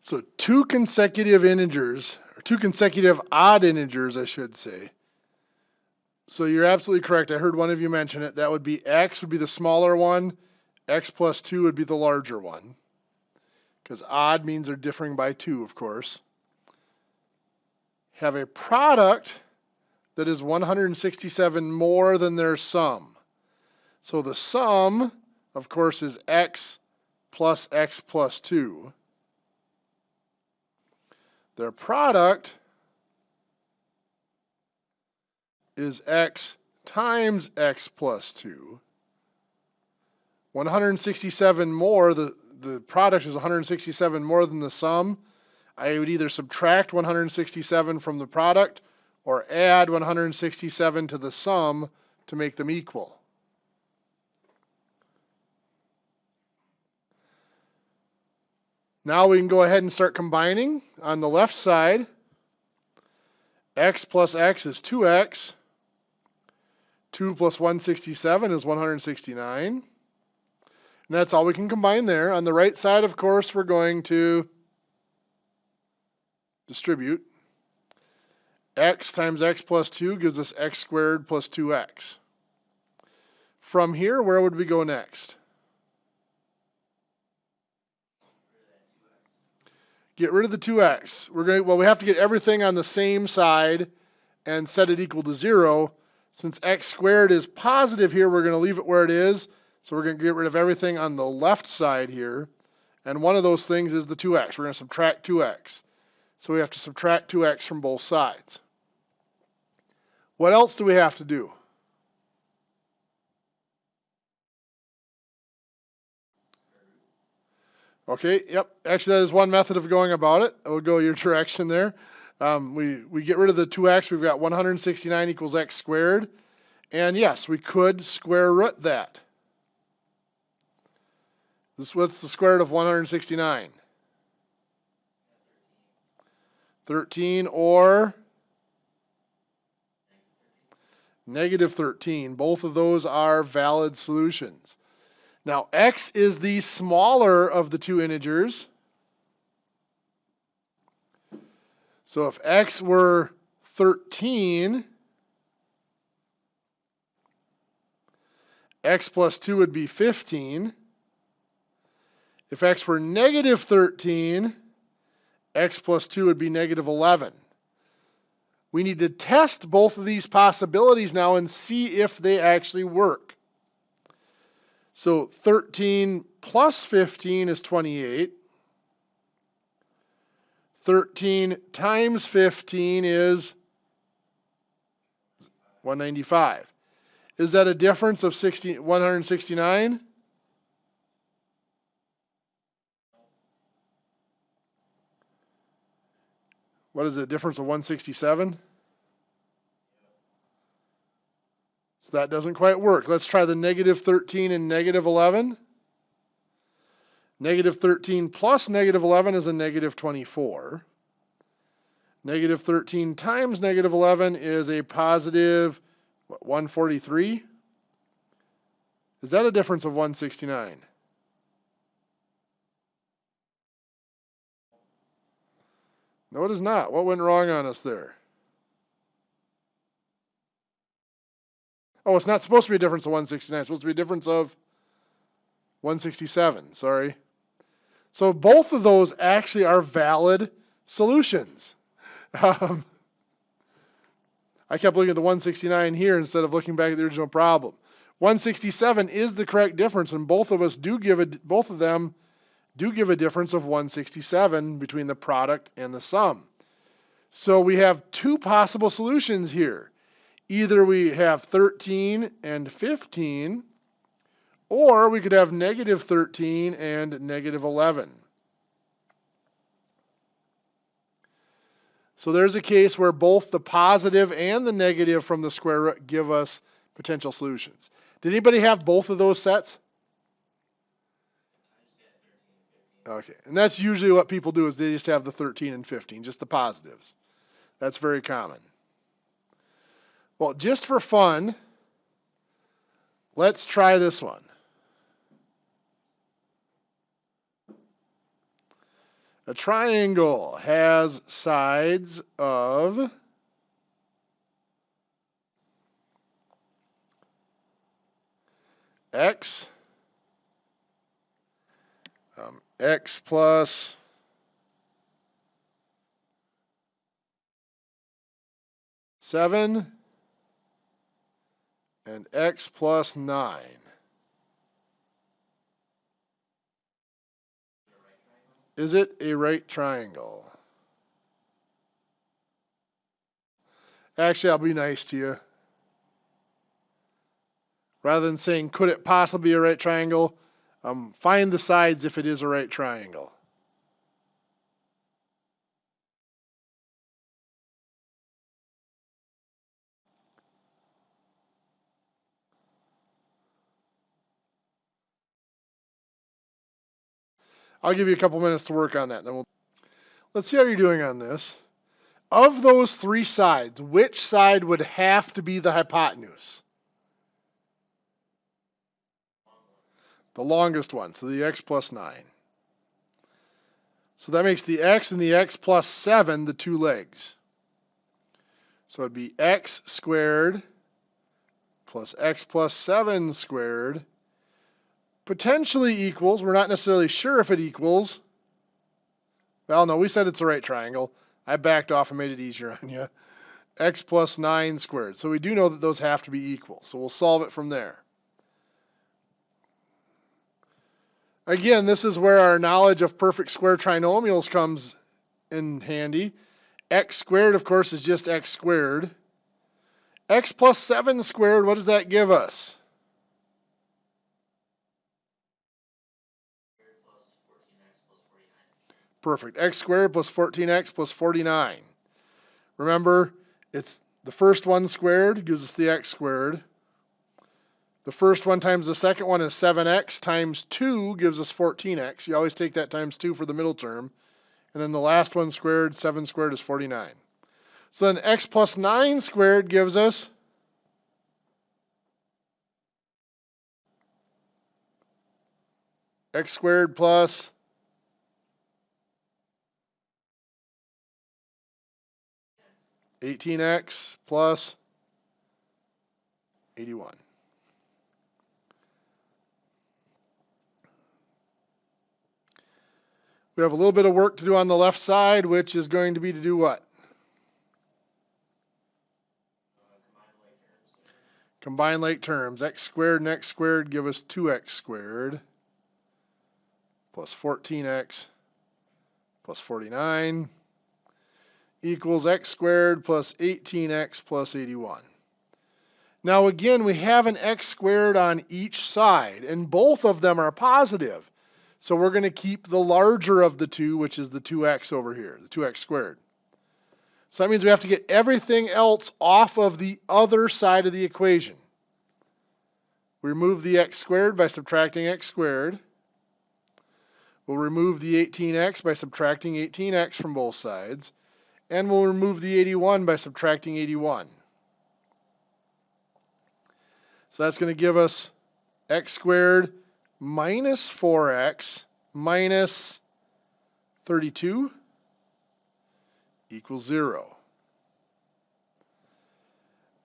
So two consecutive integers, or two consecutive odd integers, I should say. So you're absolutely correct. I heard one of you mention it. That would be x would be the smaller one. X plus 2 would be the larger one. Because odd means they're differing by 2, of course. Have a product that is 167 more than their sum. So the sum, of course, is x plus 2. Their product is x times x plus 2. 167 more, the product is 167 more than the sum. I would either subtract 167 from the product or add 167 to the sum to make them equal. Now we can go ahead and start combining. On the left side, x plus x is 2x. 2 plus 167 is 169. And that's all we can combine there. On the right side, of course, we're going to distribute. X times x plus 2 gives us x squared plus 2x. From here, where would we go next? Get rid of the 2x. We have to get everything on the same side and set it equal to 0. Since x squared is positive here, we're going to leave it where it is. So we're going to get rid of everything on the left side here. And one of those things is the 2x. We're going to subtract 2x. So we have to subtract 2x from both sides. What else do we have to do? Okay, yep. Actually, that is one method of going about it. I will go your direction there. We get rid of the 2x. We've got 169 equals x squared. And yes, we could square root that. What's the square root of 169? 13 or negative 13. Both of those are valid solutions. Now, x is the smaller of the two integers. So if x were 13, x plus 2 would be 15. If x were negative 13, x plus 2 would be negative 11. We need to test both of these possibilities now and see if they actually work. So 13 plus 15 is 28. 13 times 15 is 195. Is that a difference of 169? What is the difference of 167? So that doesn't quite work. Let's try the negative 13 and negative 11. Negative 13 plus negative 11 is a negative 24. Negative 13 times negative 11 is a positive 143. Is that a difference of 169? No, it is not. What went wrong on us there? Oh, it's not supposed to be a difference of 169. It's supposed to be a difference of 167. Sorry. So both of those actually are valid solutions. I kept looking at the 169 here instead of looking back at the original problem. 167 is the correct difference, and both of them do give a difference of 167 between the product and the sum. So we have two possible solutions here. Either we have 13 and 15, or we could have negative 13 and negative 11. So there's a case where both the positive and the negative from the square root give us potential solutions. Did anybody have both of those sets? Okay, and that's usually what people do, is they just have the 13 and 15, just the positives. That's very common. Well, just for fun, let's try this one. A triangle has sides of x, x plus 7 and x plus 9. Is it a right triangle? Actually, I'll be nice to you. Rather than saying, could it possibly be a right triangle, find the sides if it is a right triangle. I'll give you a couple minutes to work on that. Then let's see how you're doing on this. Of those three sides, which side would have to be the hypotenuse? The longest one, so the x plus 9. So that makes the x and the x plus 7 the two legs. So it'd be x squared plus x plus 7 squared potentially equals, we're not necessarily sure if it equals, well, no, we said it's a right triangle. I backed off and made it easier on you. X plus 9 squared. So we do know that those have to be equal. So we'll solve it from there. Again, this is where our knowledge of perfect square trinomials comes in handy. X squared, of course, is just x squared. X plus 7 squared, what does that give us? Perfect. X squared plus 14x plus 49. Remember, it's the first one squared gives us the x squared. The first one times the second one is 7x times 2 gives us 14x. You always take that times 2 for the middle term. And then the last one squared, 7 squared is 49. So then x plus 9 squared gives us x squared plus 18x plus 81. We have a little bit of work to do on the left side, which is going to be to do what? Combine like terms. X squared and x squared give us 2x squared plus 14x plus 49 equals x squared plus 18x plus 81. Now again, we have an x squared on each side, and both of them are positive. So we're going to keep the larger of the two, which is the 2x over here, the 2x squared. So that means we have to get everything else off of the other side of the equation. We remove the x squared by subtracting x squared. We'll remove the 18x by subtracting 18x from both sides. And we'll remove the 81 by subtracting 81. So that's going to give us x squared minus 4x minus 32 equals 0.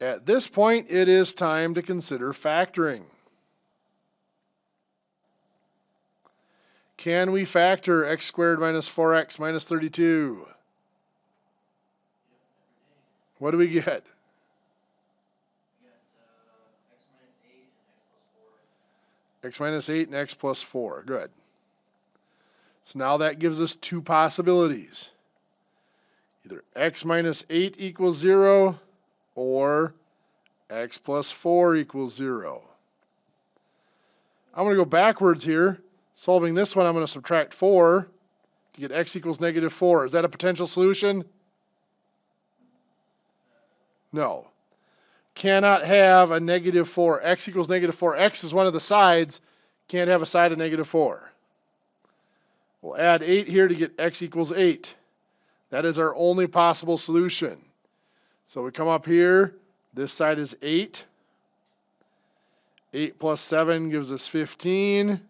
At this point, it is time to consider factoring. Can we factor x squared minus 4x minus 32? What do we get? X minus 8 and x plus 4. Good. So now that gives us two possibilities. Either x minus 8 equals 0 or x plus 4 equals 0. I'm going to go backwards here. Solving this one, I'm going to subtract 4 to get x equals negative 4. Is that a potential solution? No. Cannot have a negative 4. X equals negative 4. X is one of the sides. Can't have a side of negative 4. We'll add 8 here to get x equals 8. That is our only possible solution. So we come up here. This side is 8. 8 plus 7 gives us 15.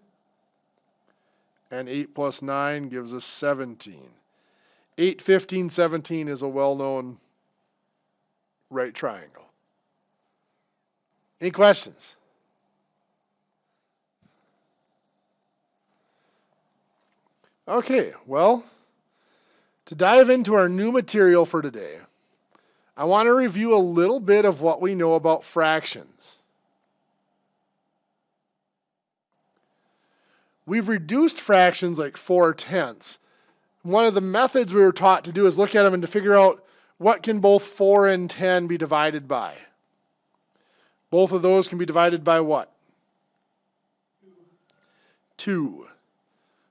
And 8 plus 9 gives us 17. 8, 15, 17 is a well-known right triangle. Any questions? Okay, well, to dive into our new material for today, I want to review a little bit of what we know about fractions. We've reduced fractions like 4/10. One of the methods we were taught to do is look at them and to figure out what can both 4 and 10 be divided by. Both of those can be divided by what? 2.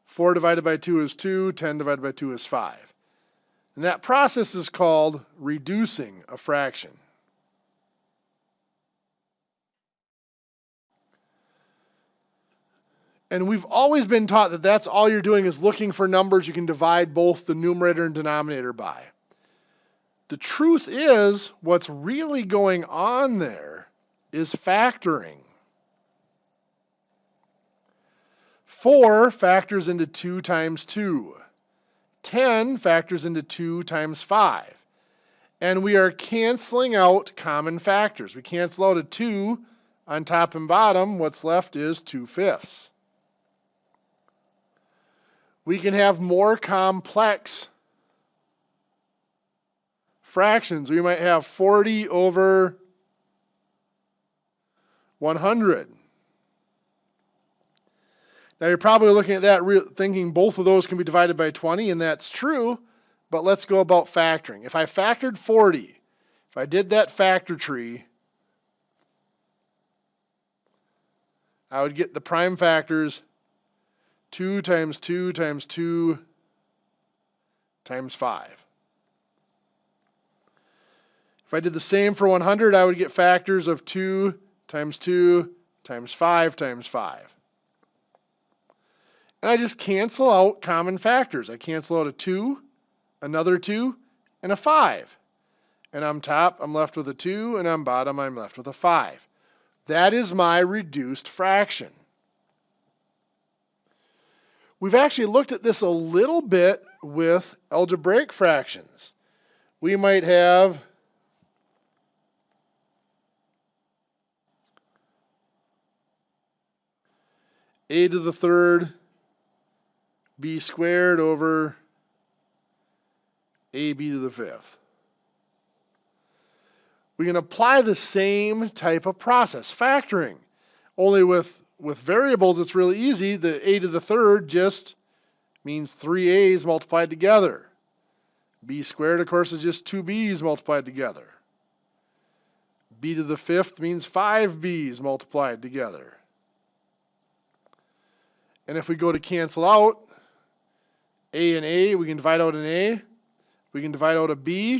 4 divided by 2 is 2, 10 divided by 2 is 5. And that process is called reducing a fraction. And we've always been taught that that's all you're doing is looking for numbers you can divide both the numerator and denominator by. The truth is, what's really going on there is factoring. 4 factors into 2 times 2. 10 factors into 2 times 5. And we are canceling out common factors. We cancel out a 2 on top and bottom. What's left is 2/5. We can have more complex fractions. We might have 40 over 100. Now you're probably looking at that thinking both of those can be divided by 20, and that's true, but let's go about factoring. If I factored 40, if I did that factor tree, I would get the prime factors 2 times 2 times 2 times 5. If I did the same for 100, I would get factors of 2 times 2 times 5 times 5. And I just cancel out common factors. I cancel out a 2, another 2, and a 5. And on top, I'm left with a 2, and on bottom, I'm left with a 5. That is my reduced fraction. We've actually looked at this a little bit with algebraic fractions. We might have a to the third b squared over ab to the fifth. We can apply the same type of process, factoring, only with variables it's really easy. The a to the third just means 3 a's multiplied together. B squared, of course, is just 2 b's multiplied together. B to the fifth means 5 b's multiplied together. And if we go to cancel out a and a, we can divide out an a, we can divide out a b,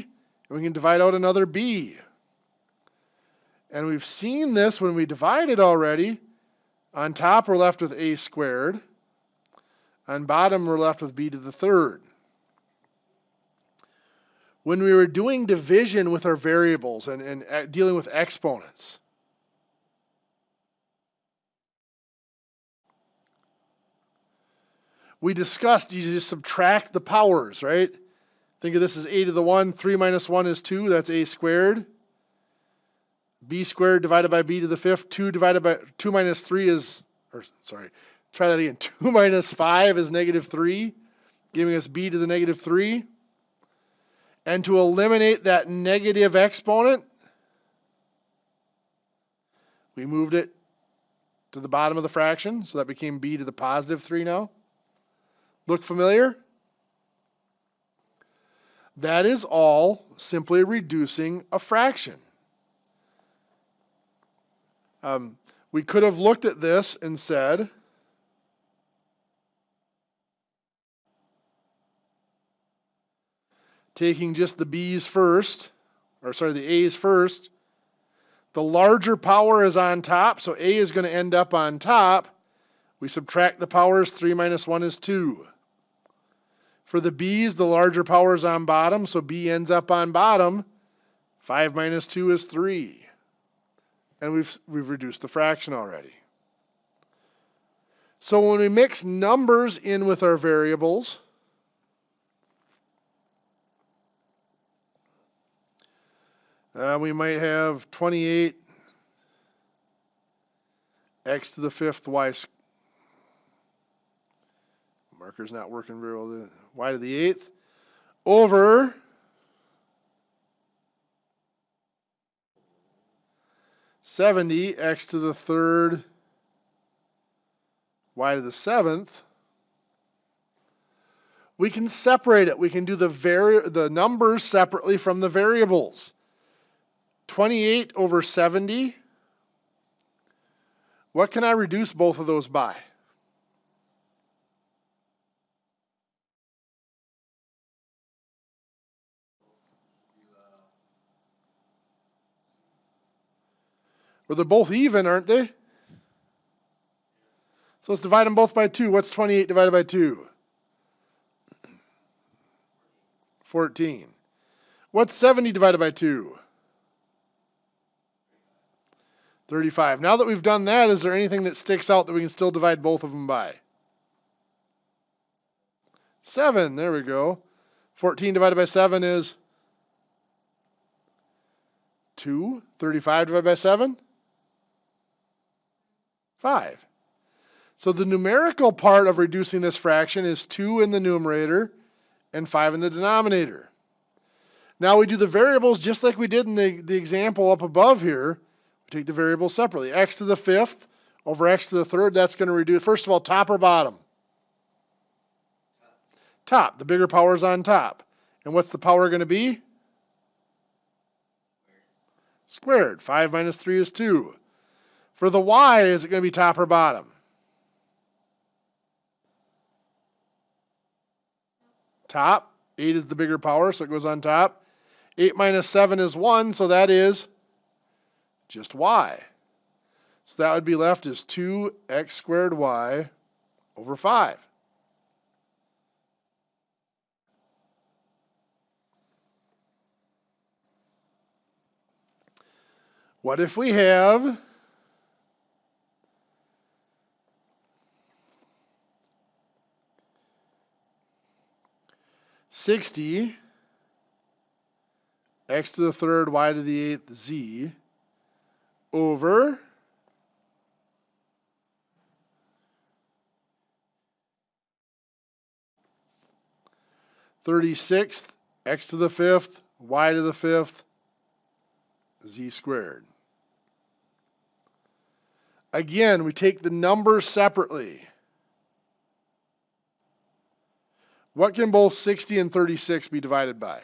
and we can divide out another b. And we've seen this when we divide it already. On top, we're left with a squared. On bottom, we're left with b to the third. When we were doing division with our variables and dealing with exponents, we discussed you just subtract the powers, right? Think of this as a to the 1. 3 minus 1 is 2. That's a squared. B squared divided by b to the fifth. 2 divided by 2 minus 3 is, or sorry, try that again. 2 minus 5 is negative 3, giving us b to the negative 3. And to eliminate that negative exponent, we moved it to the bottom of the fraction, so that became b to the positive 3 now. Look familiar? That is all simply reducing a fraction. We could have looked at this and said, taking just the b's first, or sorry, the a's first, the larger power is on top, so a is going to end up on top. We subtract the powers, 3 minus 1 is 2. For the b's, the larger power is on bottom, so b ends up on bottom. 5 minus 2 is 3. And we've reduced the fraction already. So when we mix numbers in with our variables, we might have 28 x to the 5th y. Marker's not working very well. Y to the 8th over 70 x to the 3rd y to the 7th. We can separate it. We can do the numbers separately from the variables. 28 over 70. What can I reduce both of those by? Well, they're both even, aren't they? So let's divide them both by 2. What's 28 divided by 2? 14. What's 70 divided by 2? 35. Now that we've done that, is there anything that sticks out that we can still divide both of them by? 7. There we go. 14 divided by 7 is 2. 35 divided by 7? 5. So the numerical part of reducing this fraction is 2 in the numerator and 5 in the denominator. Now we do the variables just like we did in the example up above here. We take the variables separately. X to the 5th over x to the 3rd, that's going to reduce, first of all, top or bottom? Top. The bigger power is on top. And what's the power going to be? Squared. 5 minus 3 is 2. For the y, is it going to be top or bottom? Top. 8 is the bigger power, so it goes on top. 8 minus 7 is 1, so that is just y. So that would be left as 2x squared y over 5. What if we have 60 x to the 3rd y to the 8th z over 36 x to the 5th y to the 5th z squared. Again, we take the numbers separately. What can both 60 and 36 be divided by?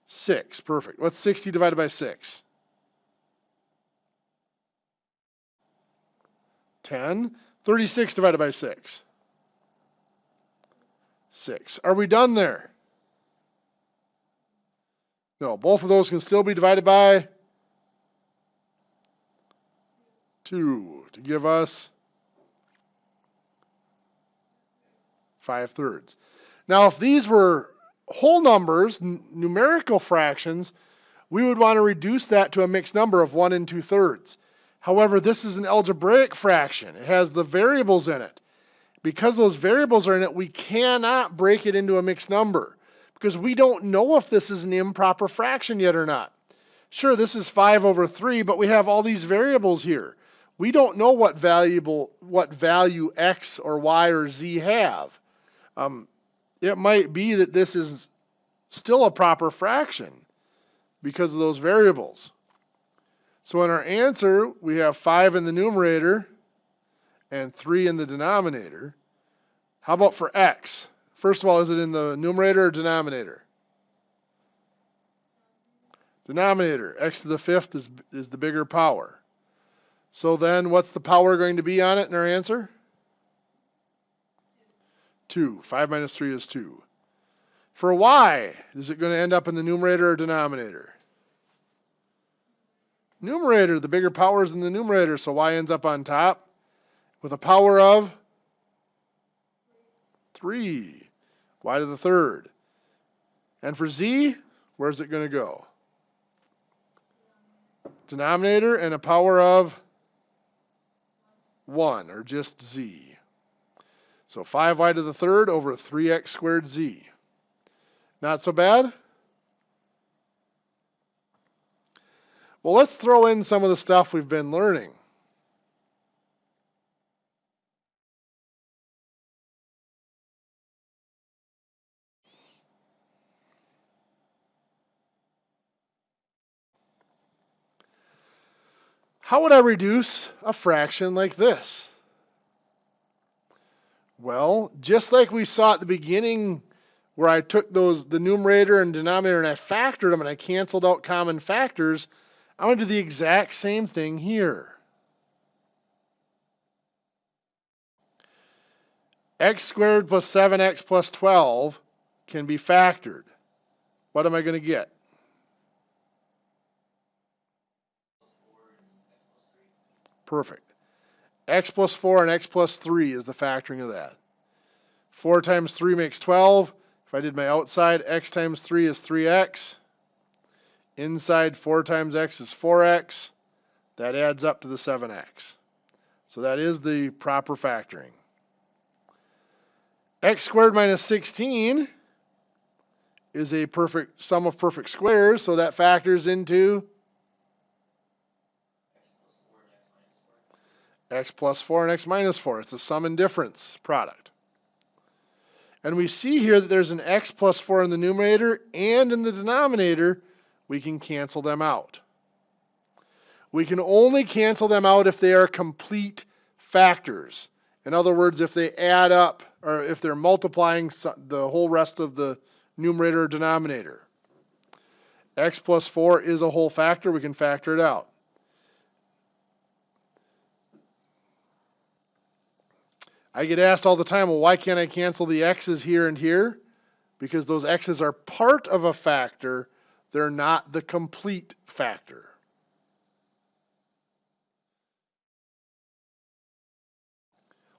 6. Perfect. What's 60 divided by 6? 10. 36 divided by 6? 6. Are we done there? No. Both of those can still be divided by 2 to give us 5/3. Now, if these were whole numbers, numerical fractions, we would want to reduce that to a mixed number of 1 2/3. However, this is an algebraic fraction. It has the variables in it. Because those variables are in it, we cannot break it into a mixed number because we don't know if this is an improper fraction yet or not. Sure, this is 5 over 3, but we have all these variables here. We don't know what value x or y or z have. It might be that this is still a proper fraction because of those variables. So in our answer, we have 5 in the numerator and 3 in the denominator. How about for x? First of all, is it in the numerator or denominator? Denominator. X to the 5th is the bigger power. So then what's the power going to be on it in our answer? 2. 5 minus 3 is 2. For y, is it going to end up in the numerator or denominator? Numerator. The bigger power is in the numerator, so y ends up on top with a power of 3. Y to the 3rd. And for z, where's it going to go? Denominator and a power of 1, or just z. So 5y to the third over 3x squared z. Not so bad? Well, let's throw in some of the stuff we've been learning. How would I reduce a fraction like this? Well, just like we saw at the beginning where I took the numerator and denominator and I factored them and I canceled out common factors, I want to do the exact same thing here. X squared plus 7x plus 12 can be factored. What am I going to get? Perfect. X plus 4 and x plus 3 is the factoring of that. 4 times 3 makes 12. If I did my outside, x times 3 is 3x. Inside, 4 times x is 4x. That adds up to the 7x. So that is the proper factoring. X squared minus 16 is a perfect sum of perfect squares, so that factors into x plus 4 and x minus 4. It's a sum and difference product. And we see here that there's an x plus 4 in the numerator and in the denominator. We can cancel them out. We can only cancel them out if they are complete factors. In other words, if they add up or if they're multiplying the whole rest of the numerator or denominator. X plus 4 is a whole factor. We can factor it out. I get asked all the time, well, why can't I cancel the x's here and here? Because those x's are part of a factor. They're not the complete factor.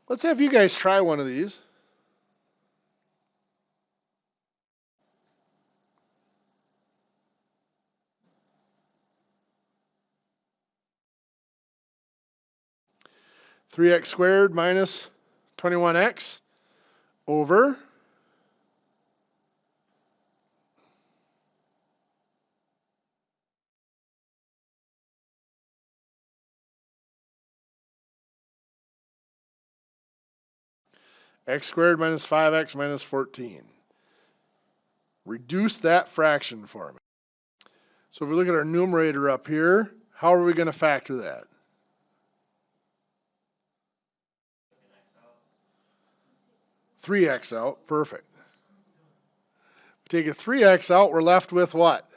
Let's have you guys try one of these. Three x squared minus 21x over x squared minus 5x minus 14. Reduce that fraction for me. So if we look at our numerator up here, how are we going to factor that? Three x out, perfect. Take a 3x out, we're left with what?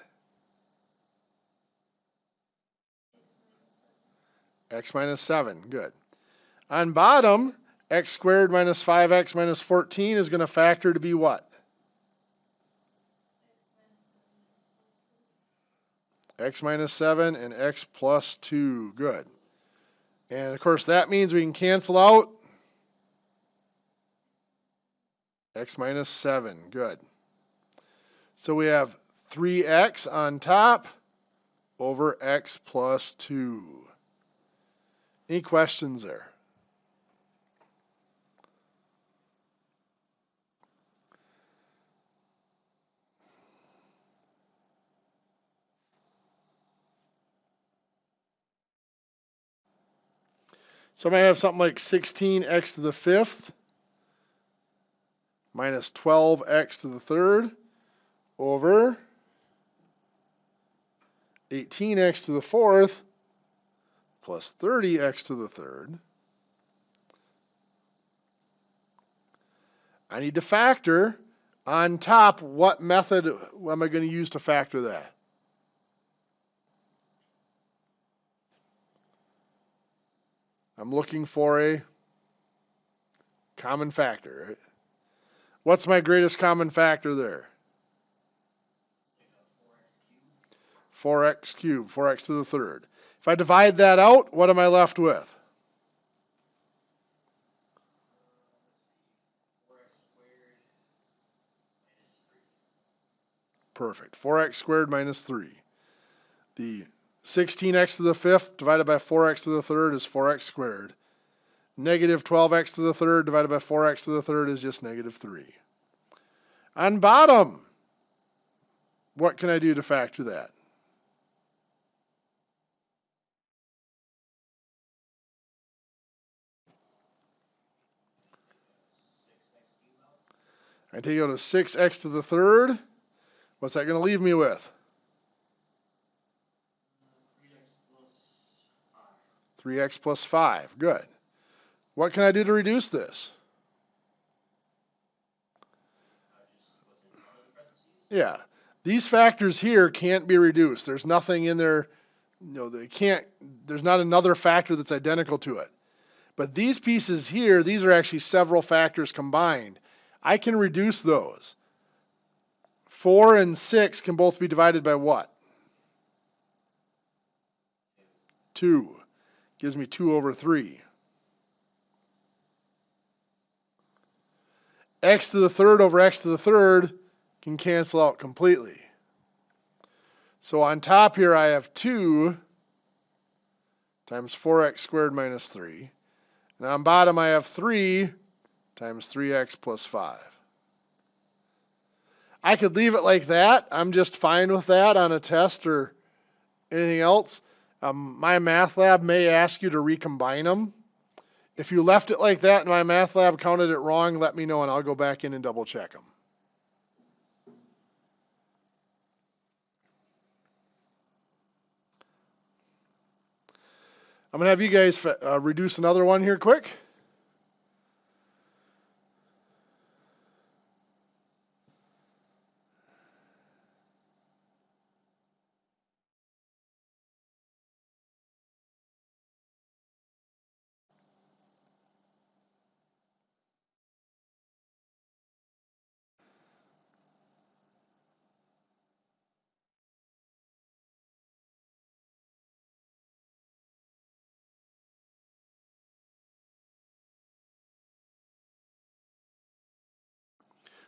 X minus 7, good. On bottom, x squared minus 5x minus 14 is going to factor to be what? X minus 7 and x plus 2, good. And of course that means we can cancel out x minus 7, good. So we have 3x on top over x plus 2. Any questions there? So I might have something like 16x to the fifth minus 12x to the third over 18x to the fourth plus 30x to the third. I need to factor on top. What method am I going to use to factor that? I'm looking for a common factor. Right? What's my greatest common factor there? 4x cubed, 4x to the third. If I divide that out, what am I left with? Perfect. 4x squared minus 3. The 16x to the fifth divided by 4x to the third is 4x squared. Negative 12x to the third divided by 4x to the third is just negative 3. On bottom, what can I do to factor that? I take out a 6x to the third. What's that going to leave me with? 3x plus 5. Good. What can I do to reduce this? Yeah. These factors here can't be reduced. There's nothing in there, there's not another factor that's identical to it. But these pieces here, these are actually several factors combined. I can reduce those. 4 and 6 can both be divided by what? 2. Gives me 2 over 3. X to the third over x to the third can cancel out completely. So on top here I have 2 times 4x squared minus 3. And on bottom I have 3 times 3x plus 5. I could leave it like that. I'm just fine with that on a test or anything else. My math lab may ask you to recombine them. If you left it like that and my math lab counted it wrong, let me know and I'll go back in and double check them. I'm going to have you guys reduce another one here quick.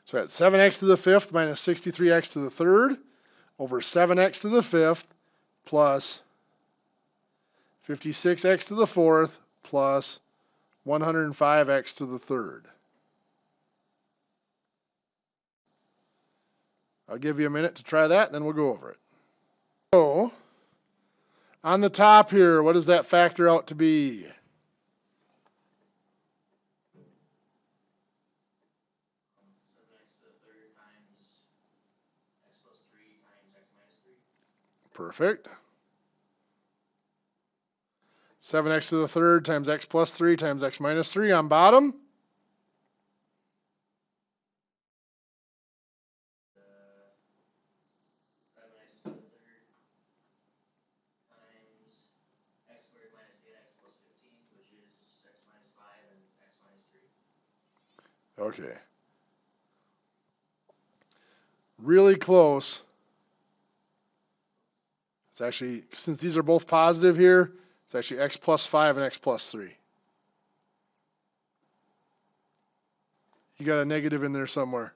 So I got 7x to the fifth minus 63x to the third over 7x to the fifth plus 56x to the fourth plus 105x to the third. I'll give you a minute to try that and then we'll go over it. So on the top here, what does that factor out to be? Perfect. 7x to the third times x plus 3 times x minus 3 on bottom. Okay. Really close. It's actually, since these are both positive here, it's actually x plus 5 and x plus 3. You got a negative in there somewhere.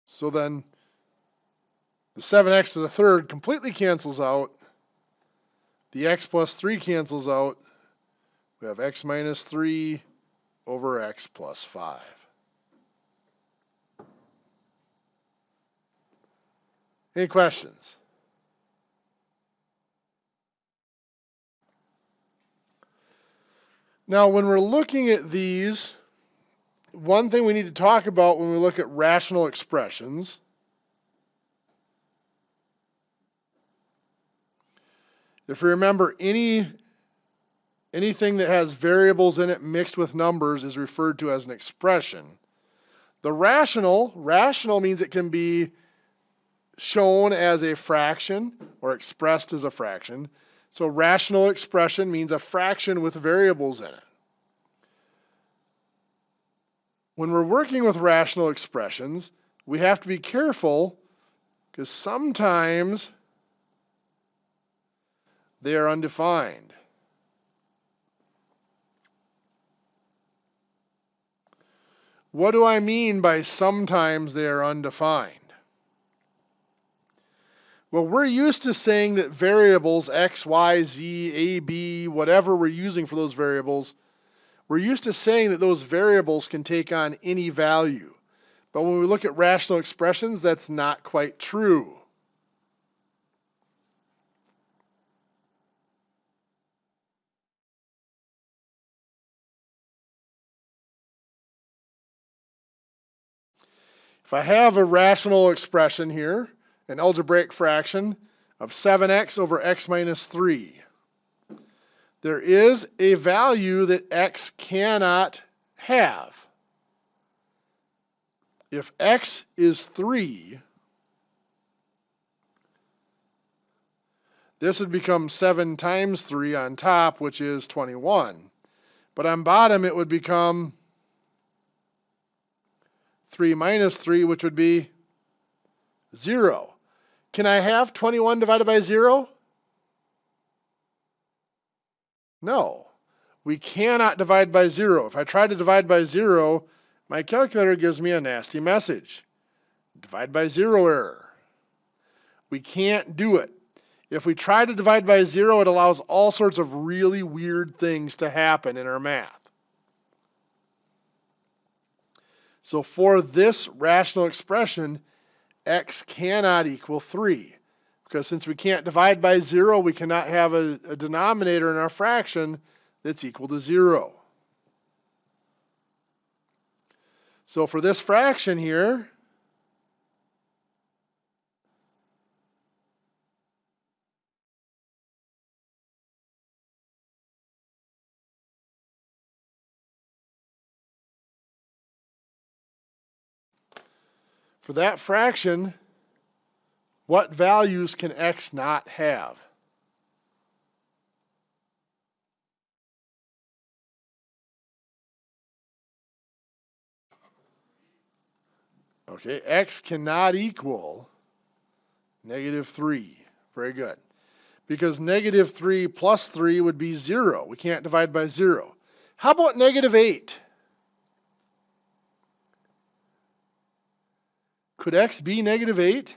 So then the 7x to the third completely cancels out. The x plus 3 cancels out. We have x minus 3 over x plus 5. Any questions? Now, when we're looking at these, one thing we need to talk about when we look at rational expressions if you remember, anything that has variables in it mixed with numbers is referred to as an expression. The rational means it can be shown as a fraction or expressed as a fraction. So rational expression means a fraction with variables in it. When we're working with rational expressions, we have to be careful because sometimes they are undefined. What do I mean by sometimes they are undefined? Well, we're used to saying that variables, x, y, z, a, b, whatever we're using for those variables, we're used to saying that those variables can take on any value. But when we look at rational expressions, that's not quite true. If I have a rational expression here, an algebraic fraction of 7x over x minus 3, there is a value that x cannot have. If x is 3, this would become 7 times 3 on top, which is 21. But on bottom, it would become 3 minus 3, which would be 0. Can I have 21 divided by 0? No. We cannot divide by 0. If I try to divide by 0, my calculator gives me a nasty message. Divide by 0 error. We can't do it. If we try to divide by 0, it allows all sorts of really weird things to happen in our math. So for this rational expression, x cannot equal 3. Because since we can't divide by 0, we cannot have a denominator in our fraction that's equal to 0. So for this fraction here, what values can x not have? Okay, x cannot equal negative 3. Very good. Because negative 3 plus 3 would be 0. We can't divide by 0. How about negative 8? Could x be negative 8?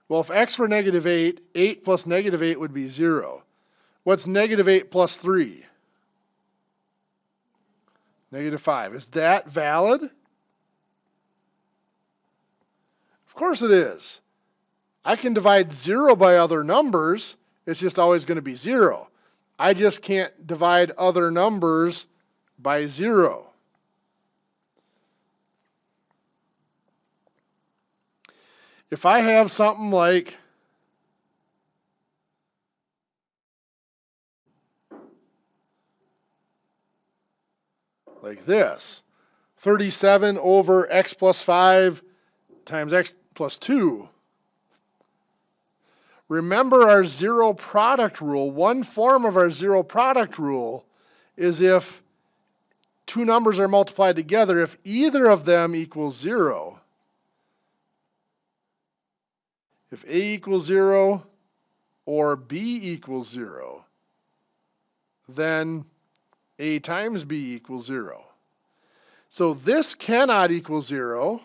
Well, if x were negative 8, 8 plus negative 8 would be 0. What's negative 8 plus 3? Negative 5. Is that valid? Of course it is. I can divide 0 by other numbers. It's just always going to be 0. I just can't divide other numbers by 0. If I have something like this, 37 over x plus 5 times x plus 2, remember our zero product rule. One form of our zero product rule is if two numbers are multiplied together, if either of them equals 0, if a equals 0 or b equals 0, then a times b equals 0. So this cannot equal 0.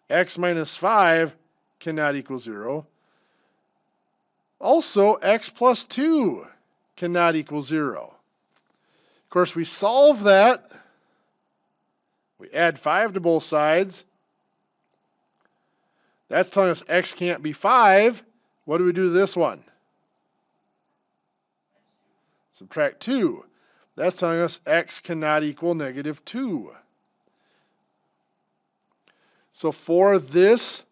X minus 5 cannot equal 0. Also, x plus 2 cannot equal 0. Of course, we solve that. We add 5 to both sides. That's telling us x can't be 5. What do we do to this one? Subtract 2. That's telling us x cannot equal negative 2. So for this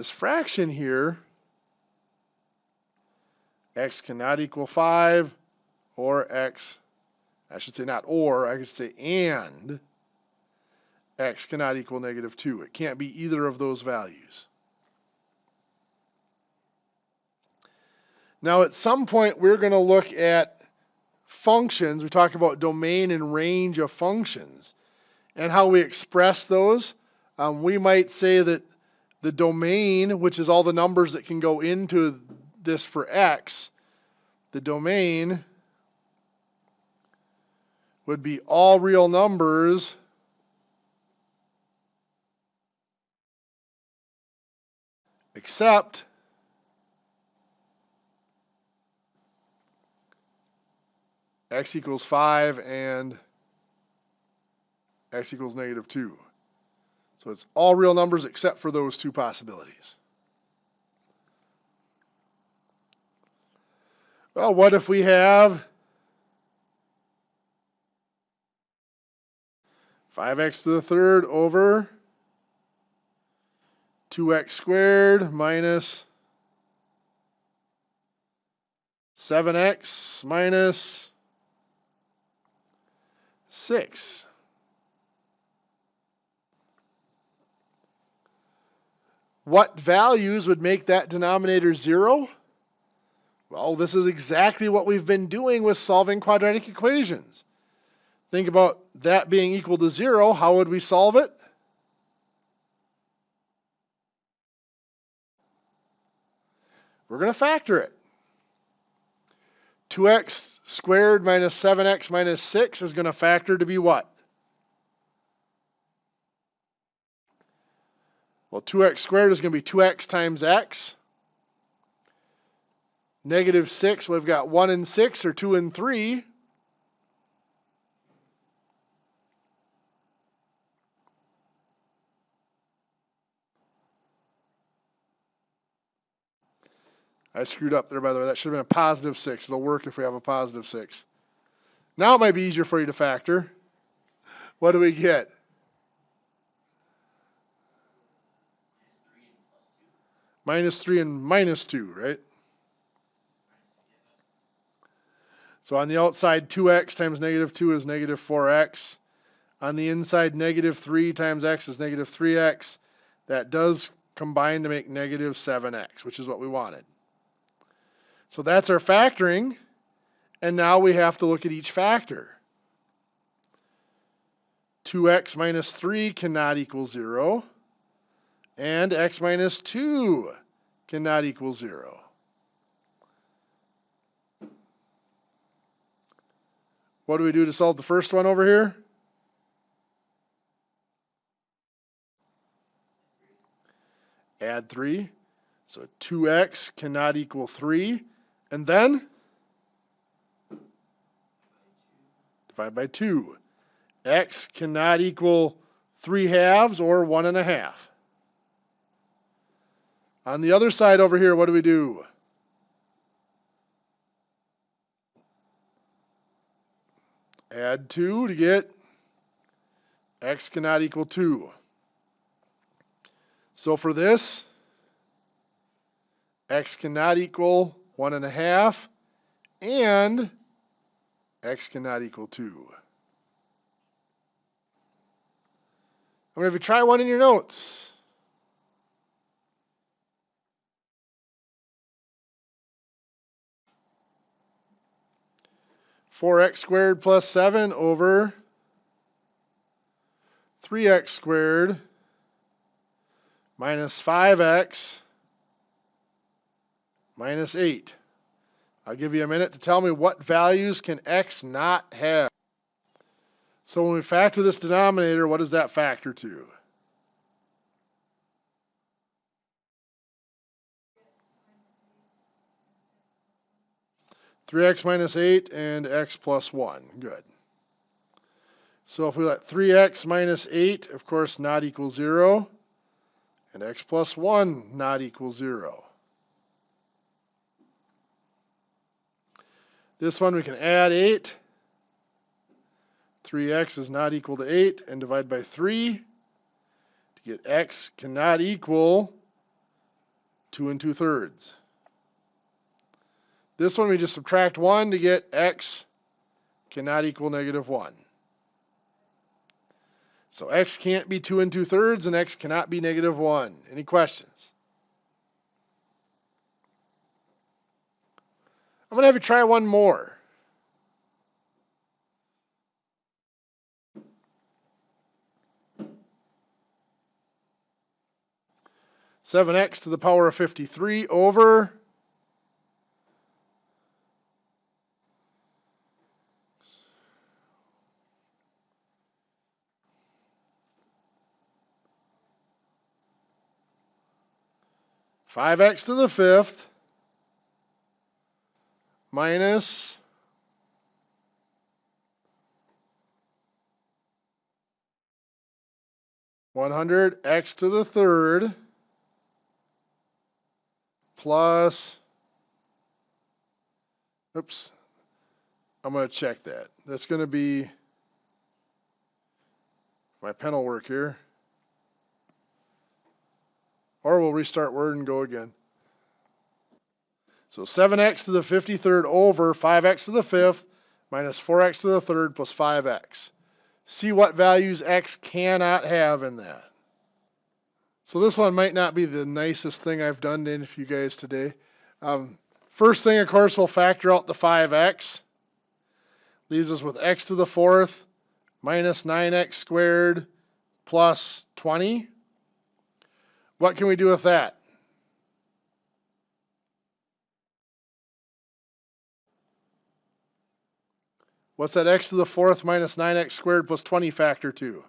fraction here, x cannot equal 5, or x, I should say not or, I could say and, x cannot equal negative 2. It can't be either of those values. Now at some point we're going to look at functions. We talk about domain and range of functions and how we express those. We might say that the domain, which is all the numbers that can go into this for x, the domain would be all real numbers except x equals 5 and x equals negative 2. So it's all real numbers except for those two possibilities. Well, what if we have 5x to the third over 2x squared minus 7x minus 6. What values would make that denominator 0? Well, this is exactly what we've been doing with solving quadratic equations. Think about that being equal to 0. How would we solve it? We're going to factor it. 2x squared minus 7x minus 6 is going to factor to be what? Well, 2x squared is going to be 2x times x. Negative 6, we've got 1 and 6, or 2 and 3. I screwed up there, by the way. That should have been a positive 6. It'll work if we have a positive 6. Now it might be easier for you to factor. What do we get? Minus 3 and minus 2, right? So on the outside, 2x times negative 2 is negative 4x. On the inside, negative 3 times x is negative 3x. That does combine to make negative 7x, which is what we wanted. So that's our factoring. And now we have to look at each factor. 2x minus 3 cannot equal 0. And x minus 2 cannot equal 0. What do we do to solve the first one over here? Add 3. So 2x cannot equal 3. And then divide by 2. X cannot equal 3 halves or 1 1/2. On the other side over here, what do we do? Add 2 to get x cannot equal 2. So for this, x cannot equal 1 1/2, and x cannot equal 2. I'm going to have you try one in your notes. Four x squared plus 7 over 3x squared minus 5x minus 8. I'll give you a minute to tell me what values can x not have. So when we factor this denominator, what does that factor to? Three x minus 8 and x plus 1. Good. So if we let 3x minus 8, of course, not equal 0, and x plus 1 not equal 0. This one we can add 8. 3x is not equal to 8, and divide by 3 to get x cannot equal 2 2/3. This one we just subtract 1 to get x cannot equal negative 1. So x can't be 2 2/3, and x cannot be negative 1. Any questions? I'm going to have you try one more. Seven x to the power of 53 over 5x to the fifth minus 100x to the third plus, oops, I'm going to check that. That's going to be, my pen will work here. Or we'll restart Word and go again. So 7x to the 53rd over 5x to the 5th minus 4x to the 3rd plus 5x. See what values x cannot have in that. So this one might not be the nicest thing I've done to you guys today. First thing, of course, we'll factor out the 5x. Leaves us with x to the 4th minus 9x squared plus 20. What can we do with that? What's that x to the 4th minus 9x squared plus 20 factor to?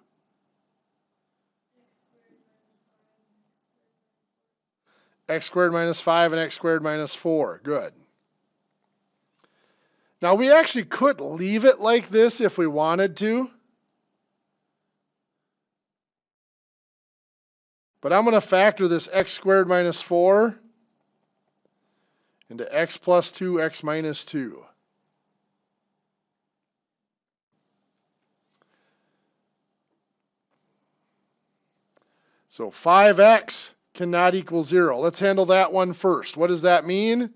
X squared minus 5 and x squared minus 4. Good. Now we actually could leave it like this if we wanted to. But I'm going to factor this x squared minus 4 into x plus 2, x minus 2. So 5x cannot equal 0. Let's handle that one first. What does that mean?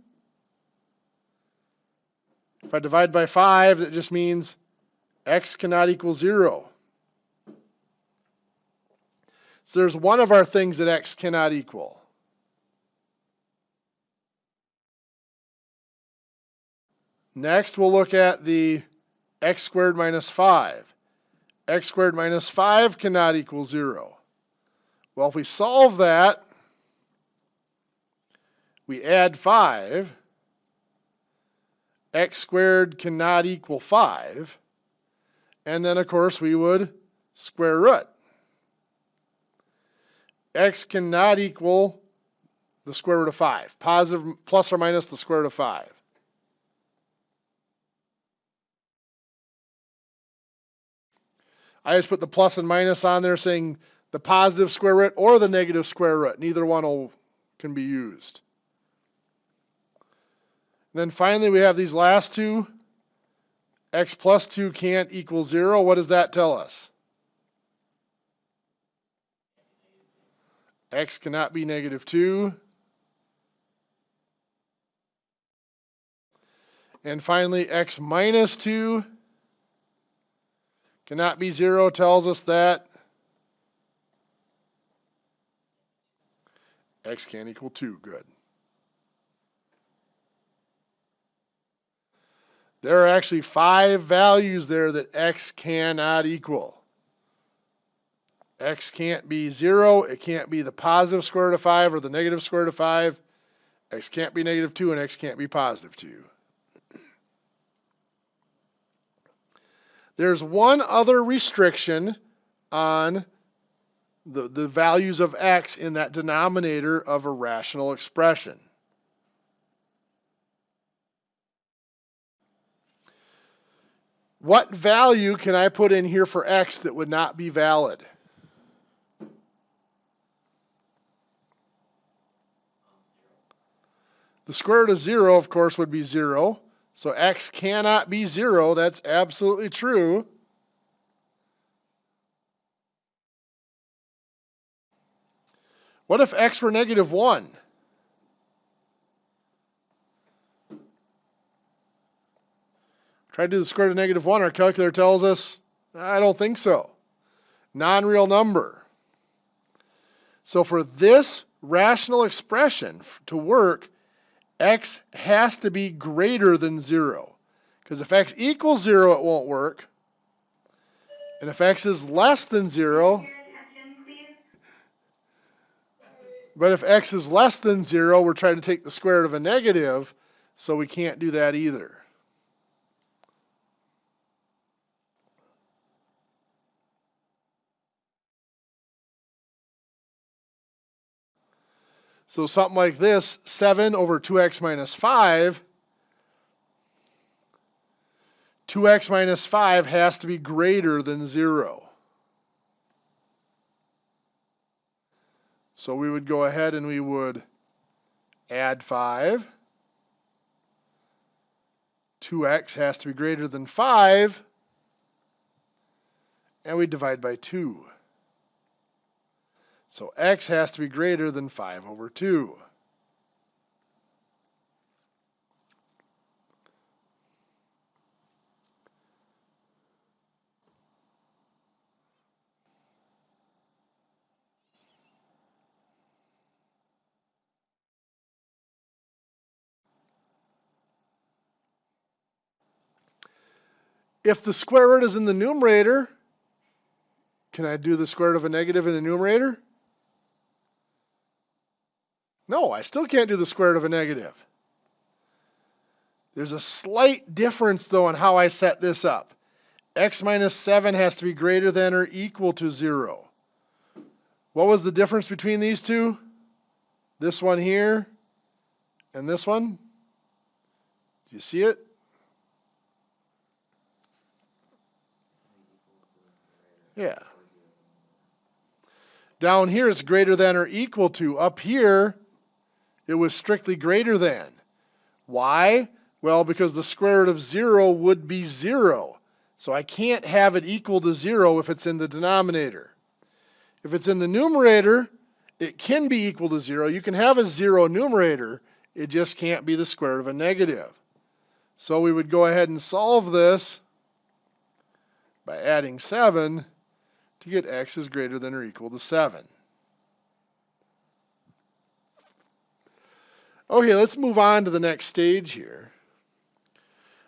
If I divide by 5, that just means x cannot equal 0. So there's one of our things that x cannot equal. Next, we'll look at the x squared minus 5. X squared minus 5 cannot equal 0. Well, if we solve that, we add 5. X squared cannot equal 5. And then, of course, we would square root. X cannot equal the square root of 5. Positive plus or minus the square root of 5. I just put the plus and minus on there saying the positive square root or the negative square root. Neither one can be used. And then finally we have these last two. X plus 2 can't equal 0. What does that tell us? X cannot be negative 2. And finally, x minus 2 cannot be 0, tells us that x can't equal 2. Good. There are actually 5 values there that x cannot equal. X can't be 0, it can't be the positive square root of 5 or the negative square root of 5. X can't be negative 2 and x can't be positive 2. There's one other restriction on the values of x in that denominator of a rational expression. What value can I put in here for x that would not be valid? The square root of 0, of course, would be 0. So x cannot be 0. That's absolutely true. What if x were negative 1? Try to do the square root of negative 1. Our calculator tells us, I don't think so. Non-real number. So for this rational expression to work, x has to be greater than 0. Because if x equals 0, it won't work. And if x is less than 0, but if x is less than 0, we're trying to take the square root of a negative, so we can't do that either. So something like this, 7 over 2x minus 5, 2x minus 5 has to be greater than 0. So we would go ahead and we would add 5. 2x has to be greater than 5. And we divide by 2. So x has to be greater than 5 over 2. If the square root is in the numerator, can I do the square root of a negative in the numerator? No, I still can't do the square root of a negative. There's a slight difference, though, on how I set this up. X minus 7 has to be greater than or equal to 0. What was the difference between these two? This one here and this one? Do you see it? Yeah. Down here it's greater than or equal to. Up here, it was strictly greater than. Why? Well, because the square root of 0 would be 0. So I can't have it equal to 0 if it's in the denominator. If it's in the numerator, it can be equal to 0. You can have a 0 numerator. It just can't be the square root of a negative. So we would go ahead and solve this by adding 7 to get x is greater than or equal to 7. Okay, let's move on to the next stage here.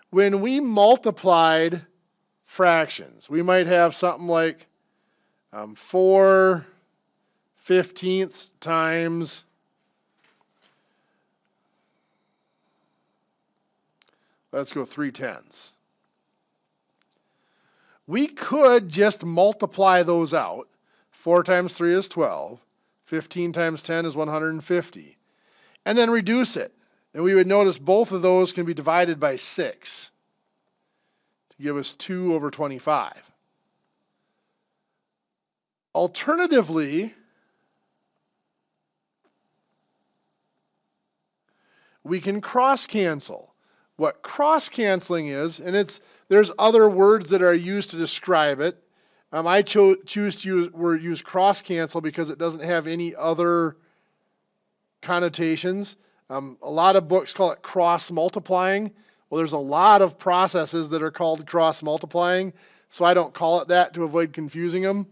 When we multiplied fractions, we might have something like 4/15 times let's go 3/10. We could just multiply those out. 4 times 3 is 12. 15 times 10 is 150. And then reduce it. And we would notice both of those can be divided by 6 to give us 2 over 25. Alternatively, we can cross cancel. What cross canceling is, and there's other words that are used to describe it. I choose to use cross cancel because it doesn't have any other connotations. A lot of books call it cross multiplying. Well, there's a lot of processes that are called cross multiplying, so I don't call it that to avoid confusing them.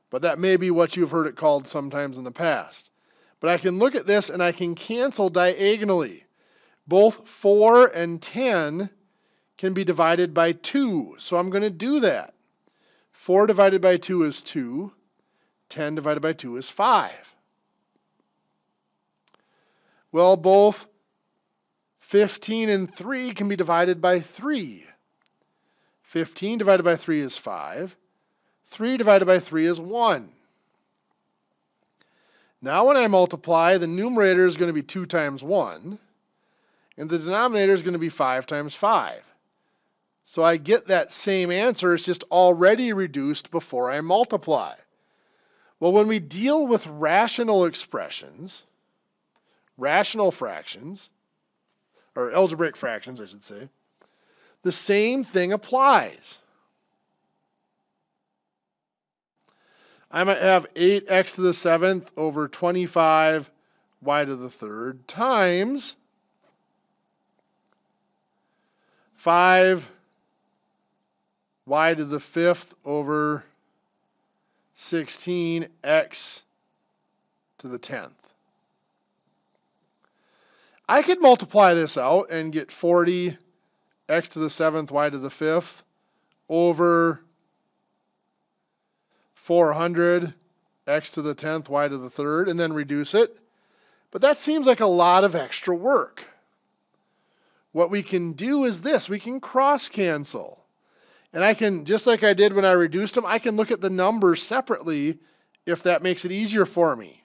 But that may be what you've heard it called sometimes in the past. But I can look at this and I can cancel diagonally. Both 4 and 10 can be divided by 2, so I'm going to do that. 4 divided by 2 is 2. 10 divided by 2 is 5. Well, both 15 and 3 can be divided by 3. 15 divided by 3 is 5. 3 divided by 3 is 1. Now when I multiply, the numerator is going to be 2 times 1. And the denominator is going to be 5 times 5. So I get that same answer. It's just already reduced before I multiply. Well, when we deal with rational expressions, rational fractions, or algebraic fractions, I should say, the same thing applies. I might have 8x to the 7th over 25y to the 3rd times 5y to the 5th over 16x to the 10th. I could multiply this out and get 40x to the 7th y to the 5th over 400 x to the 10th y to the 3rd and then reduce it. But that seems like a lot of extra work. What we can do is this. We can cross cancel. And I can, just like I did when I reduced them, I can look at the numbers separately if that makes it easier for me.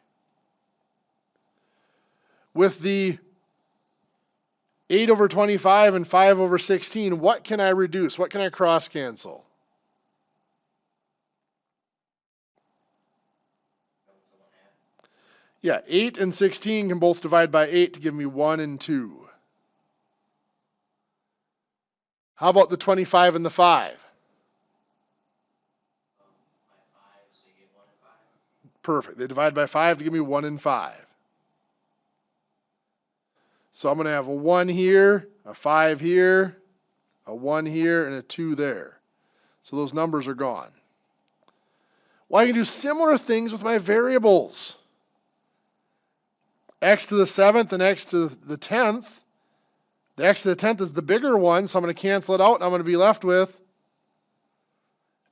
With the 8 over 25 and 5 over 16, what can I reduce? What can I cross cancel? Yeah, 8 and 16 can both divide by 8 to give me 1 and 2. How about the 25 and the 5? Perfect. They divide by 5 to give me 1 and 5. So I'm going to have a 1 here, a 5 here, a 1 here, and a 2 there. So those numbers are gone. Well, I can do similar things with my variables. X to the 7th and x to the 10th. The x to the 10th is the bigger one, so I'm going to cancel it out, and I'm going to be left with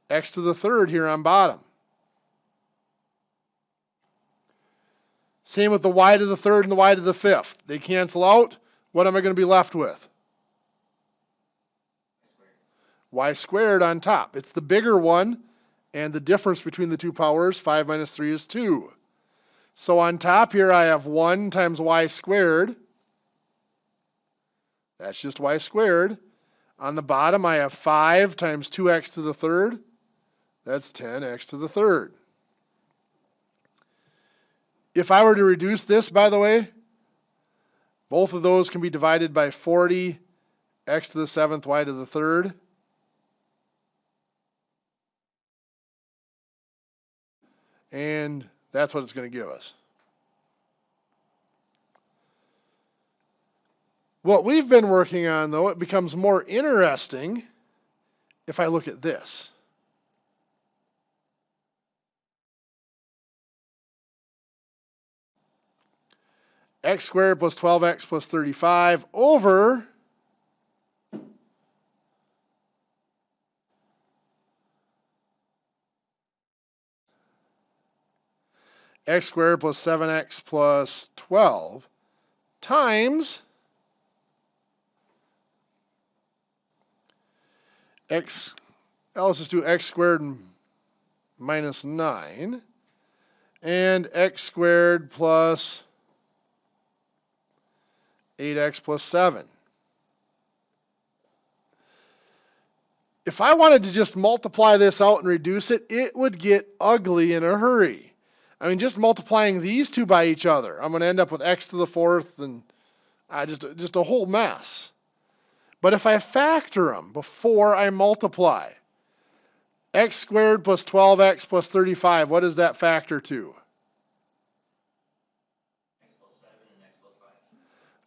x to the 3rd here on bottom. Same with the y to the 3rd and the y to the 5th. They cancel out. What am I going to be left with? Y squared on top. It's the bigger one, and the difference between the two powers, 5 minus 3 is 2. So on top here I have 1 times y squared. That's just y squared. On the bottom I have 5 times 2x to the 3rd. That's 10x to the 3rd. If I were to reduce this, by the way, both of those can be divided by 40, x to the 7th, y to the 3rd. And that's what it's going to give us. What we've been working on, though, it becomes more interesting if I look at this. X squared plus 12x plus 35 over x squared plus 7x plus 12 times x, let's just do x squared minus 9, and x squared plus 8x plus 7. If I wanted to just multiply this out and reduce it, it would get ugly in a hurry. I mean, just multiplying these two by each other, I'm going to end up with x to the 4th and just a whole mess. But if I factor them before I multiply, x squared plus 12x plus 35, what does that factor to?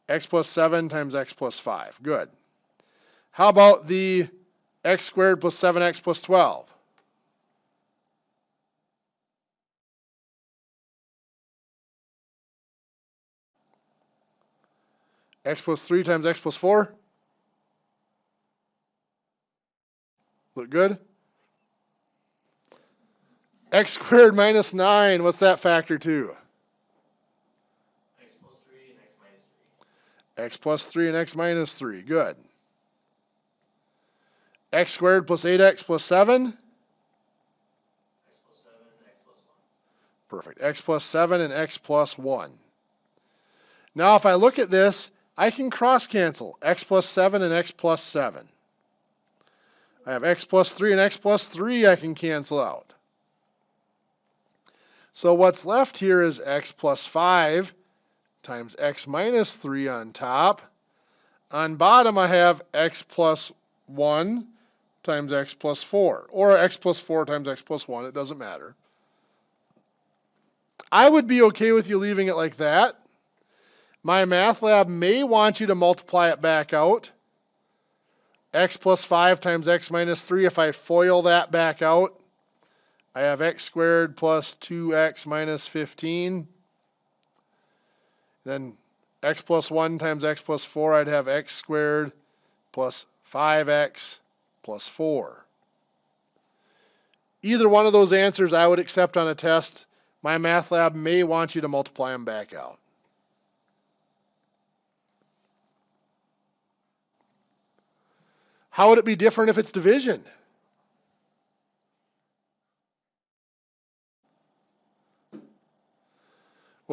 X plus 7 times x plus 5. Good. How about the x squared plus 7x plus 12? X plus 3 times x plus 4? Look good? X squared minus 9, what's that factor to? X plus 3 and x minus 3. X plus 3 and x minus 3. Good. X squared plus 8x plus 7? X plus 7 and x plus 1. Perfect. X plus 7 and x plus 1. Now if I look at this, I can cross cancel x plus 7 and x plus 7. I have x plus 3 and x plus 3 I can cancel out. So what's left here is x plus 5 times x minus 3 on top. On bottom I have x plus 1 times x plus 4, or x plus 4 times x plus 1, it doesn't matter. I would be okay with you leaving it like that. My math lab may want you to multiply it back out. X plus 5 times x minus 3, if I FOIL that back out, I have x squared plus 2x minus 15. Then x plus 1 times x plus 4, I'd have x squared plus 5x plus 4. Either one of those answers I would accept on a test. My math lab may want you to multiply them back out. How would it be different if it's division?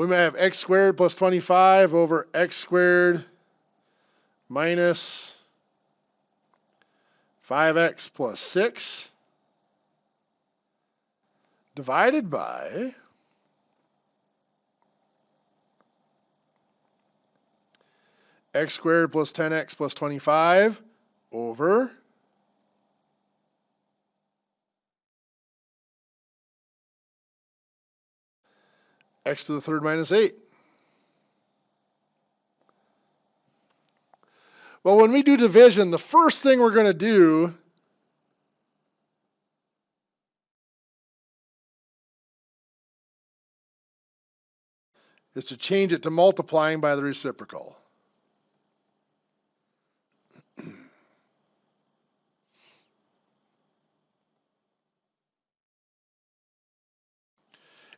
We may have x squared plus 25 over x squared minus 5x plus 6 divided by x squared plus 10x plus 25 over x to the third minus 8. Well, when we do division, the first thing we're going to do is to change it to multiplying by the reciprocal.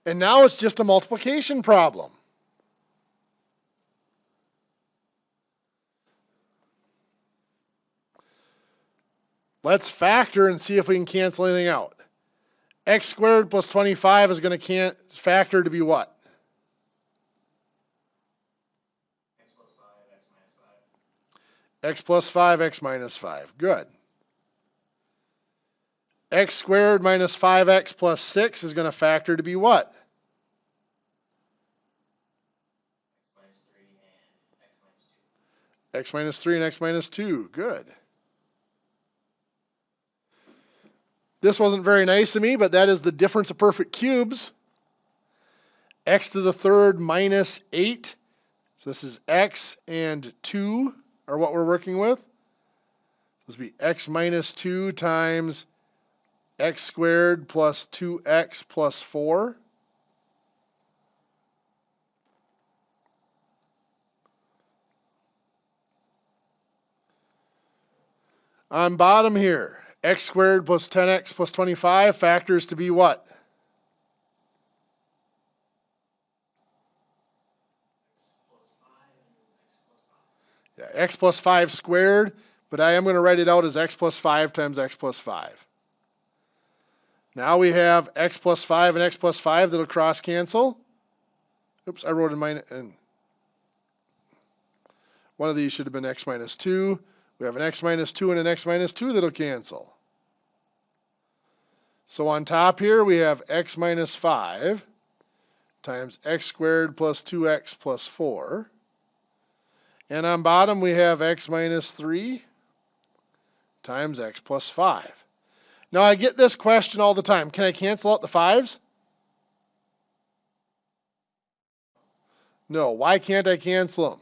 And now it's just a multiplication problem. Let's factor and see if we can cancel anything out. X squared plus 25 is going to factor to be what? X plus 5, x minus 5. X plus 5, x minus 5. Good. X squared minus 5x plus 6 is going to factor to be what? X minus 3 and x minus 2. X minus 3 and x minus 2. Good. This wasn't very nice of me, but that is the difference of perfect cubes. X to the third minus 8. So this is x and 2 are what we're working with. This will be x minus 2 times x squared plus 2x plus 4. On bottom here, x squared plus 10x plus 25 factors to be what? Yeah, x plus 5 squared, but I am going to write it out as x plus 5 times x plus 5. Now we have x plus 5 and x plus 5 that'll cross cancel. Oops, I wrote in mine, and one of these should have been x minus 2. We have an x minus 2 and an x minus 2 that'll cancel. So on top here we have x minus 5 times x squared plus 2x plus 4. And on bottom we have x minus 3 times x plus 5. Now I get this question all the time. Can I cancel out the 5s? No. Why can't I cancel them?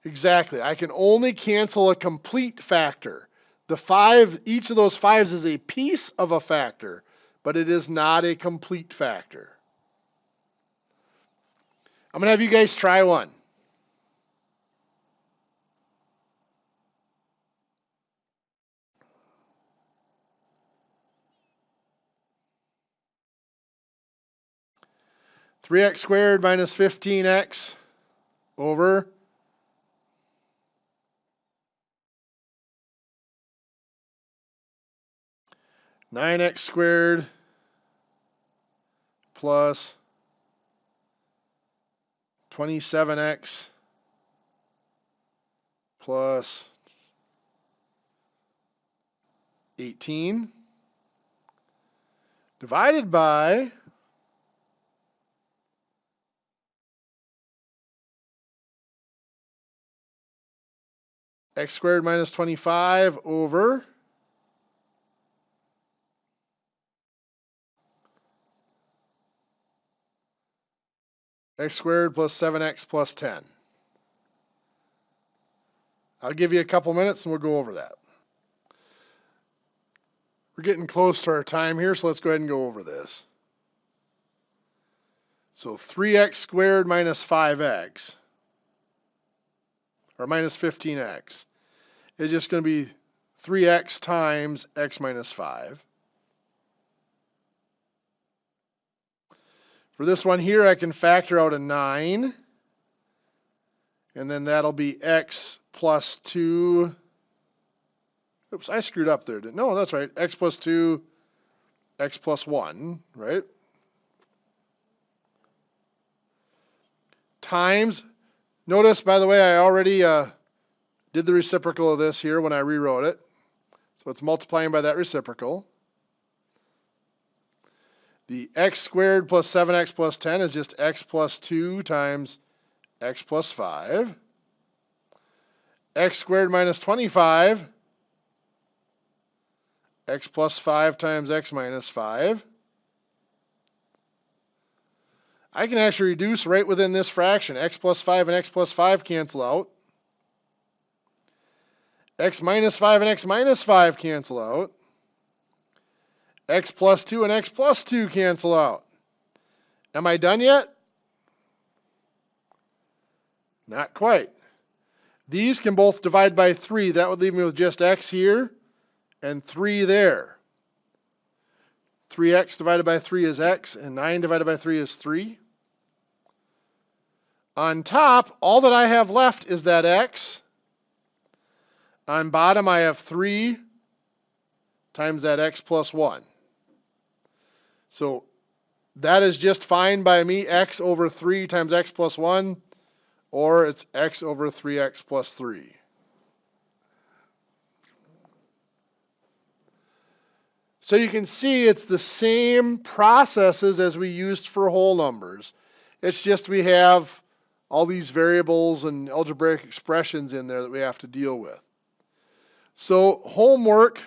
Exactly. I can only cancel a complete factor. The 5, each of those 5s is a piece of a factor, but it is not a complete factor. I'm going to have you guys try one. Three x squared minus 15x over 9x squared plus 27x plus 18 divided by x squared minus 25 over x squared plus 7x plus 10. I'll give you a couple minutes and we'll go over that. We're getting close to our time here, so let's go ahead and go over this. So 3x squared minus 5x, or minus 15x, is just going to be 3x times x minus 5. For this one here, I can factor out a 9. And then that'll be x plus 2. Oops, I screwed up there. No, that's right. X plus 2 x plus 1, right? Times, notice, by the way, I already did the reciprocal of this here when I rewrote it. So it's multiplying by that reciprocal. The x squared plus 7x plus 10 is just x plus 2 times x plus 5. X squared minus 25, x plus 5 times x minus 5. I can actually reduce right within this fraction. X plus 5 and x plus 5 cancel out. X minus 5 and x minus 5 cancel out. X plus 2 and x plus 2 cancel out. Am I done yet? Not quite. These can both divide by 3. That would leave me with just x here and 3 there. 3x divided by 3 is x, and 9 divided by 3 is 3. On top, all that I have left is that x. On bottom, I have 3 times that x plus 1. So that is just fine by me, x over 3 times x plus 1, or it's x over 3x plus 3. So you can see it's the same processes as we used for whole numbers. It's just we have all these variables and algebraic expressions in there that we have to deal with. So homework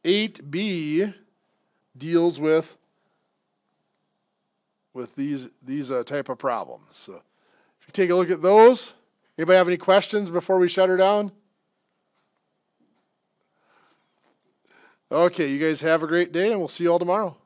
8B deals with these type of problems. So if you take a look at those, anybody have any questions before we shut her down? Okay, you guys have a great day, and we'll see you all tomorrow.